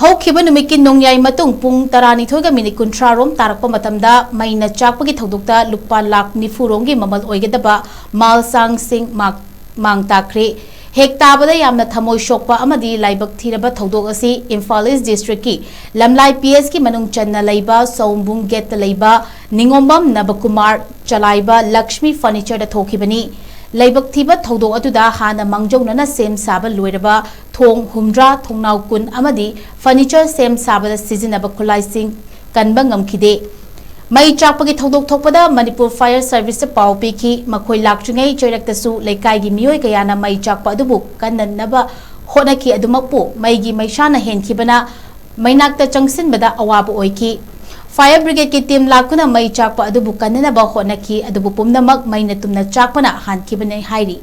Houkhiba Numitki Nongyai Matung Pung 12.30 Rom Tarakpa Matamda Meina Chakpagi Thoudokta Lupa Lakh ROMGI MAMAL OIGADABA MALSING MANG TAKHRE Hektabada yamna thamoi shokpa amadi laibak thiraba thoudok asi Imphal East District ki Lamlai PS ki manung channa laiba Saumbung Gate laiba Ningombam Nabakumar Chalaiba Lakshmi Furniture da thokibani laibak thiba thoudok atuda hana mangjongna sem saba loiraba thong humdra thongnau kun amadi furniture sem saba da sizinaba khulaising kanba ngamkhide Mai Chakpagi Thoudokta thokpada Manipur Fire Service pau piki makhoi lakchingai choiraktasu leikai gi mioi kayana mai chakpa adubu kannanaba honaki adumakpu maigi maishana henkhibana mainakta changsinbada awaba oiki Fire Brigade ki team lakuna mai chakpa adubu kannanaba honaki adubu pumnamak maina tumna chakpana hankhibane hairi